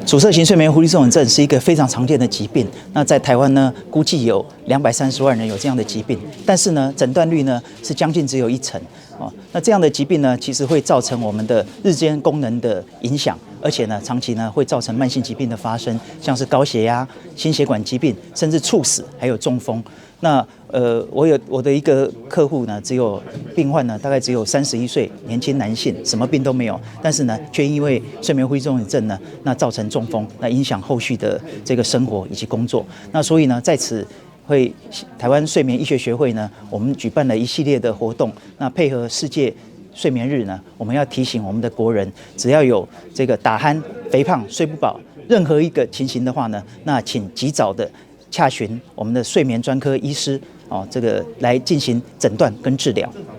阻塞型睡眠呼吸综合症是一个非常常见的疾病。那在台湾呢，估计有230万人有这样的疾病，但是呢，诊断率呢是将近只有1%。那这样的疾病呢，其实会造成我们的日间功能的影响，而且呢，长期呢会造成慢性疾病的发生，像是高血压、心血管疾病，甚至猝死，还有中风。那我的一个客户呢，病患呢大概只有31岁，年轻男性，什么病都没有，但是呢，却因为睡眠呼吸综合症呢，那造成中风，那影响后续的这个生活以及工作。那所以呢，在此台湾睡眠医学学会呢，我们举办了一系列的活动，那配合世界睡眠日呢，我们要提醒我们的国人，只要有这个打鼾、肥胖、睡不饱任何一个情形的话呢，那请及早的洽询我们的睡眠专科医师这个来进行诊断跟治疗。